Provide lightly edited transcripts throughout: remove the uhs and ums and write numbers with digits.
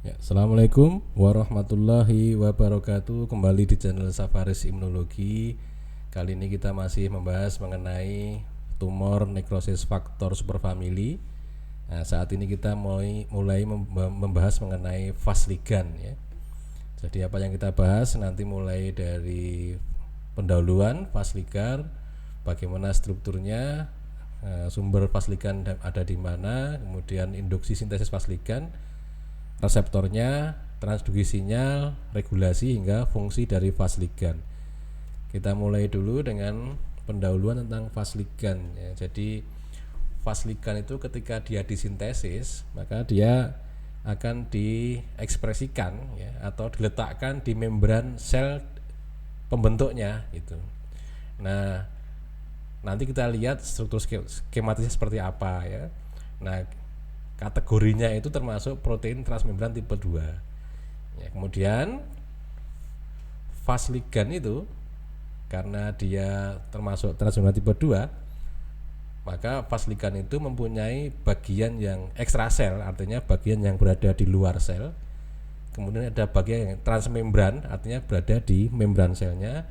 Ya, Assalamualaikum warahmatullahi wabarakatuh. Kembali di channel Safaris Imunologi. Kali ini kita masih membahas mengenai tumor nekrosis faktor superfamili. Nah, saat ini kita mulai membahas mengenai Fasligan ya. Jadi apa yang kita bahas nanti mulai dari pendahuluan Fasligan, bagaimana strukturnya, sumber Fasligan ada di mana, kemudian induksi sintesis Fasligan, reseptornya, transduksi sinyal, regulasi hingga fungsi dari Fasligan. Kita mulai dulu dengan pendahuluan tentang Fasligan ya. Jadi Fasligan itu ketika dia disintesis, maka dia akan diekspresikan ya, atau diletakkan di membran sel pembentuknya gitu. Nah, nanti kita lihat struktur skematisnya seperti apa ya. Nah, kategorinya itu termasuk protein transmembran tipe 2 ya. Kemudian Fasligan itu karena dia termasuk transmembran tipe 2, maka Fasligan itu mempunyai bagian yang ekstrasel, artinya bagian yang berada di luar sel. Kemudian ada bagian yang transmembran, artinya berada di membran selnya,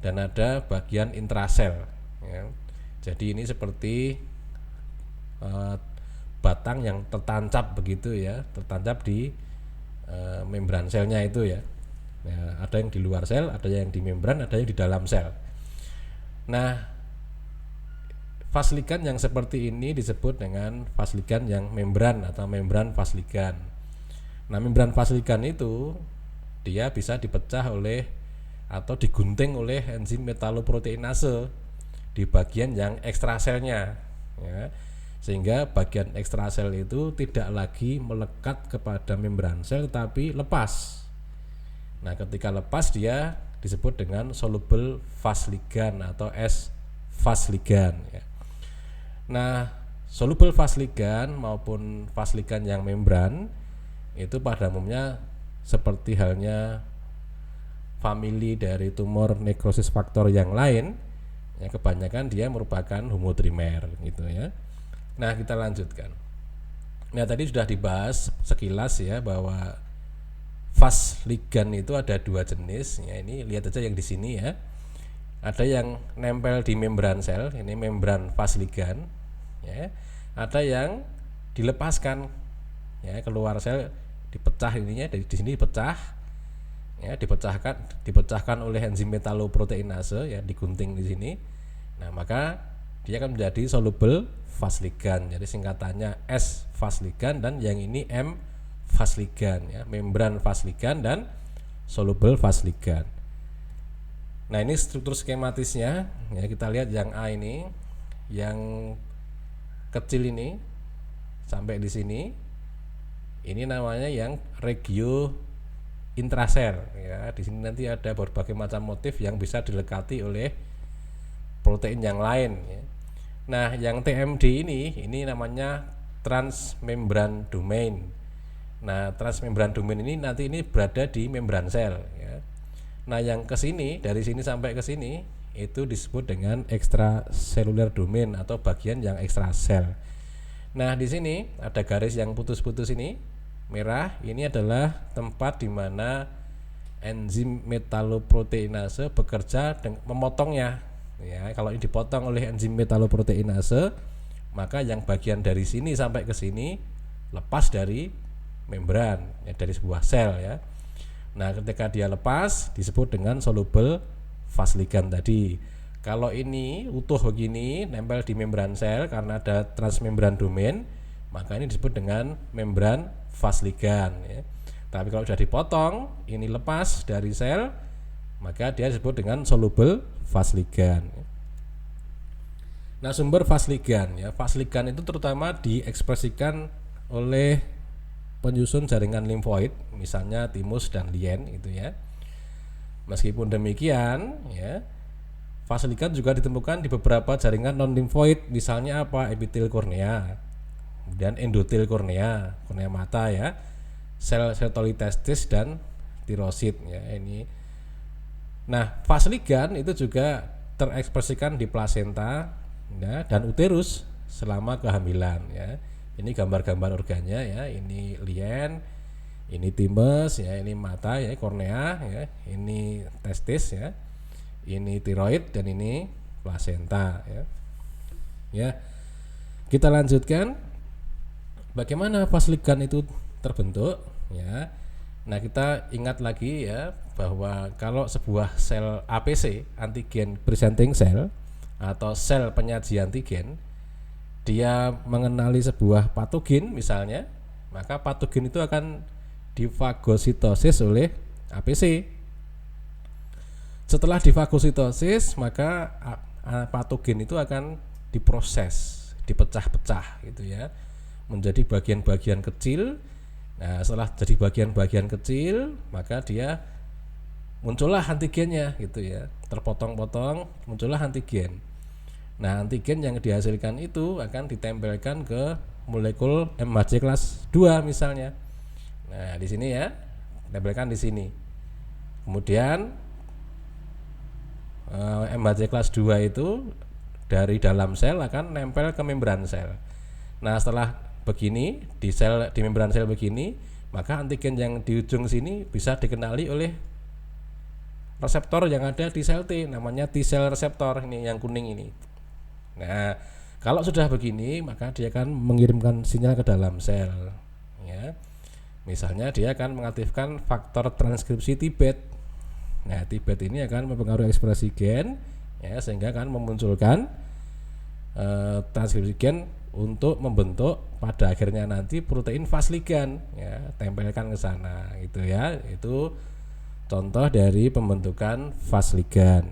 dan ada bagian intrasel ya. Jadi ini seperti batang yang tertancap begitu ya, tertancap di membran selnya itu ya. Nah, ada yang di luar sel, ada yang di membran, ada yang di dalam sel. Nah, Fasligan yang seperti ini disebut dengan Fasligan yang membran atau membran Fasligan. Nah, membran Fasligan itu dia bisa dipecah oleh atau digunting oleh enzim metaloproteinase di bagian yang ekstraselnya ya. Sehingga bagian ekstrasel itu tidak lagi melekat kepada membran sel tetapi lepas. Nah, ketika lepas dia disebut dengan soluble Fasligan atau S-Fasligan ya. Nah, soluble Fasligan maupun Fasligan yang membran itu pada umumnya seperti halnya famili dari tumor nekrosis faktor yang lain ya, kebanyakan dia merupakan homotrimer gitu ya. Nah, kita lanjutkan. Nah, tadi sudah dibahas sekilas ya bahwa Fasligan itu ada dua jenis ya. Ini lihat aja yang di sini ya. Ada yang nempel di membran sel, ini membran Fasligan ya. Ada yang dilepaskan ya, keluar sel, dipecah ininya, dari di sini dipecah ya, dipecahkan oleh enzim metaloproteinase ya, digunting di sini. Nah, maka dia akan menjadi soluble Fasligan. Jadi singkatannya S-Fasligan dan yang ini M-Fasligan ya, membran Fasligan dan soluble Fasligan. Nah, ini struktur skematisnya ya, kita lihat yang A ini, yang kecil ini sampai di sini. Ini namanya yang regio intrasel ya. Di sini nanti ada berbagai macam motif yang bisa dilekati oleh protein yang lain ya. Nah, yang TMD ini namanya transmembran domain. Nah, transmembran domain ini nanti ini berada di membran sel ya. Nah, yang ke sini, dari sini sampai ke sini itu disebut dengan extracellular domain atau bagian yang ekstrasel. Nah, di sini ada garis yang putus-putus ini merah, ini adalah tempat di mana enzim metaloproteinase bekerja memotongnya ya. Kalau ini dipotong oleh enzim metaloproteinase, maka yang bagian dari sini sampai ke sini lepas dari membran ya, dari sebuah sel ya. Nah, ketika dia lepas disebut dengan soluble Fasligan tadi. Kalau ini utuh begini nempel di membran sel karena ada transmembran domain, maka ini disebut dengan membran Fasligan ya. Tapi kalau sudah dipotong, ini lepas dari sel, maka dia disebut dengan soluble Fasligan. Nah, sumber Fasligan ya, Fasligan itu terutama diekspresikan oleh penyusun jaringan limfoid, misalnya timus dan lien itu ya. Meskipun demikian ya, Fasligan juga ditemukan di beberapa jaringan non limfoid, misalnya apa? Epitel kornea, kemudian endotel kornea, kornea mata ya, sel setolitestis dan tirosit ya ini. Nah, Fasligan itu juga terekspresikan di plasenta ya, dan uterus selama kehamilan ya. Ini gambar-gambar organnya ya, ini lien, Ini timus ya, ini mata ya, kornea ya, ini testis ya, ini tiroid, dan ini plasenta ya. Ya. Kita lanjutkan bagaimana fasligan itu terbentuk ya. Nah, kita ingat lagi ya bahwa kalau sebuah sel APC, antigen presenting cell, atau sel penyaji antigen, dia mengenali sebuah patogen misalnya, maka patogen itu akan difagositosis oleh APC. Setelah difagositosis, maka patogen itu akan diproses, dipecah-pecah gitu ya, menjadi bagian-bagian kecil. Nah, setelah jadi bagian-bagian kecil, maka dia muncullah antigennya gitu ya, terpotong-potong muncullah antigen. Nah, antigen yang dihasilkan itu akan ditempelkan ke molekul MHC kelas 2 misalnya. Nah, di sini ya, tempelkan di sini. Kemudian MHC kelas 2 itu dari dalam sel akan nempel ke membran sel. Nah, setelah begini di membran sel begini, maka antigen yang di ujung sini bisa dikenali oleh reseptor yang ada di sel T, namanya T cell reseptor, ini yang kuning ini. Nah, kalau sudah begini, maka dia akan mengirimkan sinyal ke dalam sel ya. Misalnya dia akan mengaktifkan faktor transkripsi Tibet. Nah, Tibet ini akan mempengaruhi ekspresi gen ya, sehingga akan memunculkan transkripsi gen untuk membentuk pada akhirnya nanti protein fasligan ya, tempelkan ke sana gitu ya. Itu contoh dari pembentukan fasligan.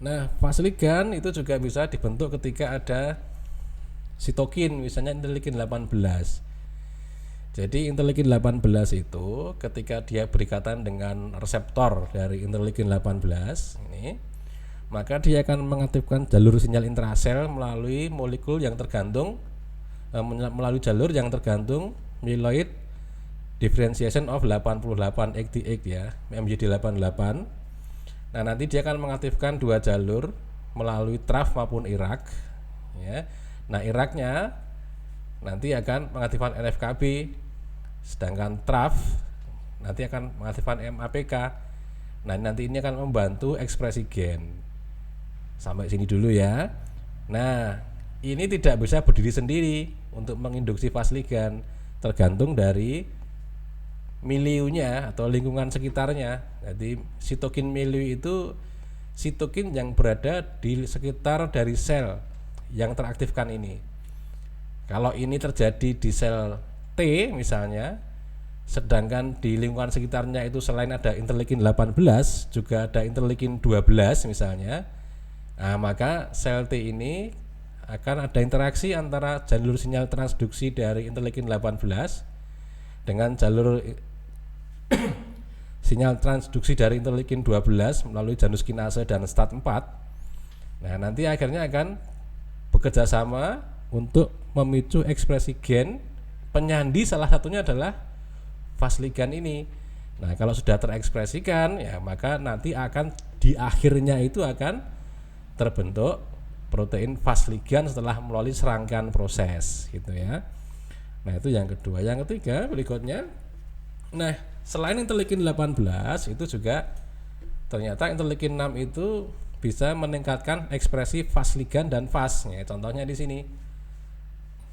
Nah, fasligan itu juga bisa dibentuk ketika ada sitokin, misalnya interleukin 18. Jadi interleukin 18 itu ketika dia berikatan dengan reseptor dari interleukin 18 ini, maka dia akan mengaktifkan jalur sinyal intrasel melalui molekul yang tergantung melalui jalur yang tergantung myeloid differentiation of 88XDX ya, MYD88. Nah, nanti dia akan mengaktifkan dua jalur melalui TRAF maupun IRAK ya. Nah, IRAK-nya nanti akan mengaktifkan NF-kB, sedangkan TRAF nanti akan mengaktifkan MAPK. Nah, nanti ini akan membantu ekspresi gen. Sampai sini dulu ya. Nah, ini tidak bisa berdiri sendiri untuk menginduksi fasligan, tergantung dari miliunya atau lingkungan sekitarnya. Jadi sitokin miliu itu sitokin yang berada di sekitar dari sel yang teraktifkan ini. Kalau ini terjadi di sel T misalnya, sedangkan di lingkungan sekitarnya itu selain ada interleukin 18 juga ada interleukin 12 misalnya, nah, maka sel T ini akan ada interaksi antara jalur sinyal transduksi dari interleukin 18 dengan jalur sinyal transduksi dari interleukin 12 melalui janus kinase dan STAT4. Nah, nanti akhirnya akan bekerja sama untuk memicu ekspresi gen penyandi, salah satunya adalah fasligan ini. Nah, kalau sudah terekspresikan ya, maka nanti akan di akhirnya itu akan terbentuk protein fasligan setelah melalui serangkaian proses gitu ya. Nah, itu yang kedua. Yang ketiga berikutnya, nah, selain interleukin 18 itu juga ternyata interleukin 6 itu bisa meningkatkan ekspresi fasligan dan fas ya, contohnya di sini.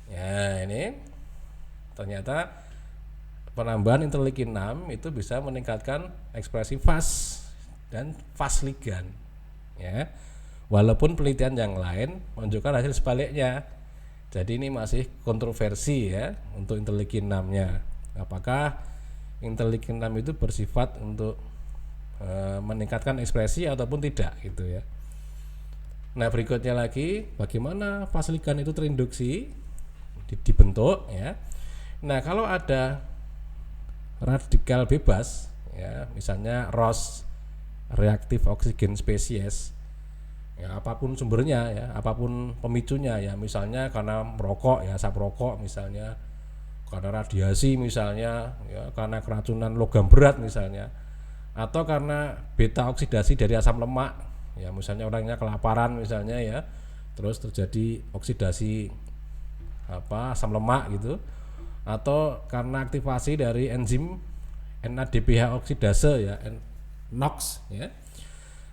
Ya, ini ternyata penambahan interleukin 6 itu bisa meningkatkan ekspresi fas dan fasligan ya. Walaupun penelitian yang lain menunjukkan hasil sebaliknya. Jadi ini masih kontroversi ya untuk interleukin 6-nya. Apakah interleukin 6 itu bersifat untuk meningkatkan ekspresi ataupun tidak gitu ya. Nah, berikutnya lagi bagaimana fasligan itu terinduksi dibentuk ya. Nah, kalau ada radikal bebas ya, misalnya ROS, reaktif oksigen spesies ya, apapun sumbernya ya, apapun pemicunya ya, misalnya karena merokok ya, asap rokok misalnya, karena radiasi misalnya ya, karena keracunan logam berat misalnya, atau karena beta oksidasi dari asam lemak ya, misalnya orangnya kelaparan misalnya ya, terus terjadi oksidasi asam lemak gitu, atau karena aktivasi dari enzim NADPH oksidase ya, NOx ya.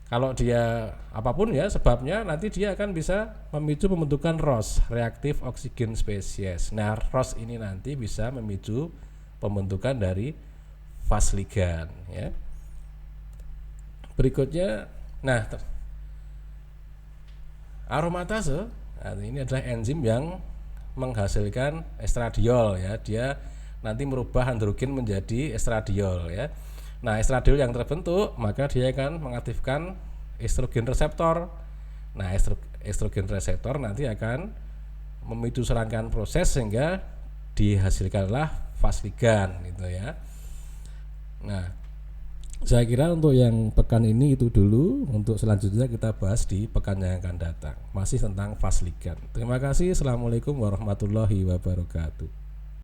Kalau dia apapun ya sebabnya, nanti dia akan bisa memicu pembentukan ROS, reaktif oksigen spesies. Nah, ROS ini nanti bisa memicu pembentukan dari fasligan ya. Berikutnya, nah aromatase, nah ini adalah enzim yang menghasilkan estradiol ya. Dia nanti merubah androgen menjadi estradiol ya. Nah, estradiol yang terbentuk maka dia akan mengaktifkan estrogen reseptor. Nah, estrogen reseptor nanti akan memicu serangkaian proses sehingga dihasilkanlah fasligan gitu ya. Nah, saya kira untuk yang pekan ini itu dulu. Untuk selanjutnya kita bahas di pekan yang akan datang, masih tentang fasligan. Terima kasih. Assalamualaikum warahmatullahi wabarakatuh.